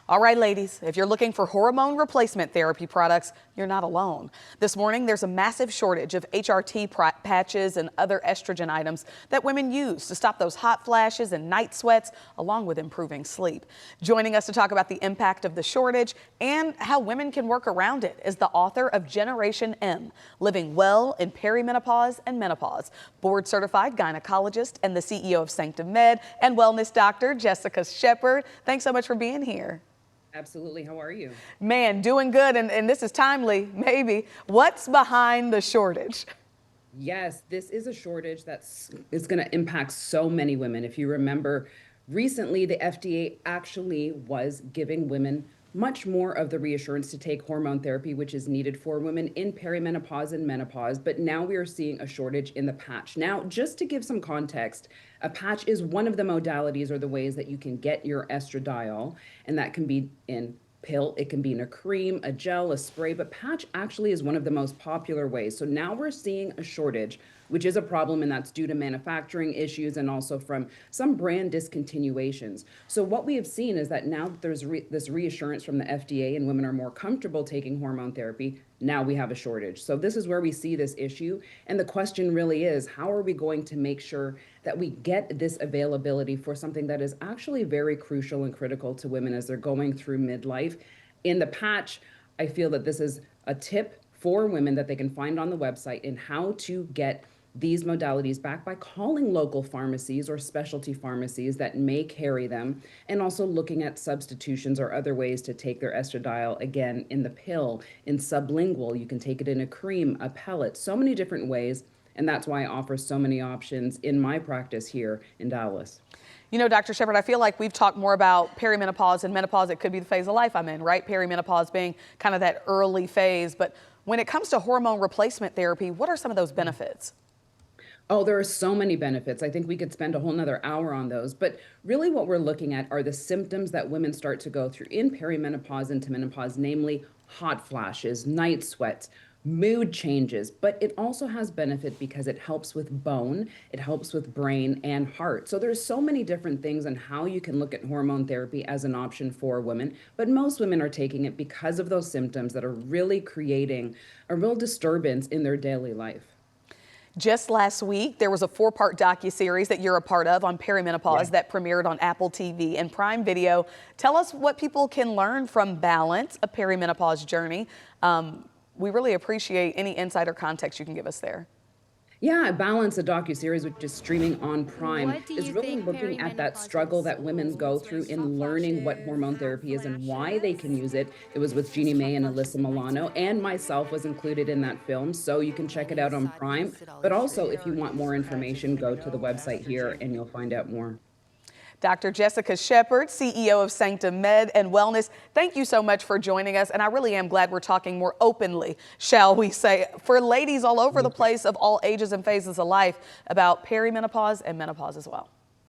All right, ladies, if you're looking for hormone replacement therapy products, you're not alone. This morning, there's a massive shortage of HRT patches and other estrogen items that women use to stop those hot flashes and night sweats, along with improving sleep. Joining us to talk about the impact of the shortage and how women can work around it is the author of Generation M, Living Well in Perimenopause and Menopause, board-certified gynecologist and the CEO of Sanctum Med and Wellness, Dr. Jessica Shepard. Thanks so much for being here. Absolutely. How are you? Man, doing good. And this is timely, maybe. What's behind the shortage? Yes, this is a shortage is going to impact so many women. If you remember, recently the FDA actually was giving women much more of the reassurance to take hormone therapy, which is needed for women in perimenopause and menopause. But now we are seeing a shortage in the patch. Now, just to give some context, a patch is one of the modalities or the ways that you can get your estradiol, and that can be in pill, it can be in a cream, a gel, a spray, but patch actually is one of the most popular ways. So now we're seeing a shortage, which is a problem, and that's due to manufacturing issues and also from some brand discontinuations. So what we have seen is that now that there's this reassurance from the FDA and women are more comfortable taking hormone therapy, now we have a shortage. So this is where we see this issue. And the question really is, how are we going to make sure that we get this availability for something that is actually very crucial and critical to women as they're going through midlife? In the patch, I feel that this is a tip for women that they can find on the website in how to get these modalities back by calling local pharmacies or specialty pharmacies that may carry them, and also looking at substitutions or other ways to take their estradiol, again, in the pill, in sublingual. You can take it in a cream, a pellet, so many different ways. And that's why I offer so many options in my practice here in Dallas. You know, Dr. Shepard, I feel like we've talked more about perimenopause and menopause. It could be the phase of life I'm in, right? Perimenopause being kind of that early phase. But when it comes to hormone replacement therapy, what are some of those benefits? Oh, there are so many benefits. I think we could spend a whole nother hour on those. But really what we're looking at are the symptoms that women start to go through in perimenopause into menopause, namely hot flashes, night sweats, mood changes. But it also has benefit because it helps with bone, it helps with brain and heart. So there's so many different things on how you can look at hormone therapy as an option for women. But most women are taking it because of those symptoms that are really creating a real disturbance in their daily life. Just last week, there was a 4-part docuseries that you're a part of on perimenopause that premiered on Apple TV and Prime Video. Tell us what people can learn from Balance, a perimenopause journey. We really appreciate any insight or context you can give us there. Yeah, Balance, a docuseries which is streaming on Prime, is really looking at that struggle that women go through in learning what hormone therapy is and why they can use it. It was with Jeannie Mae and Alyssa Milano, and myself was included in that film, so you can check it out on Prime. But also, if you want more information, go to the website here and you'll find out more. Dr. Jessica Shepard, CEO of Sanctum Med and Wellness, thank you so much for joining us. And I really am glad we're talking more openly, shall we say, for ladies all over the place of all ages and phases of life about perimenopause and menopause as well.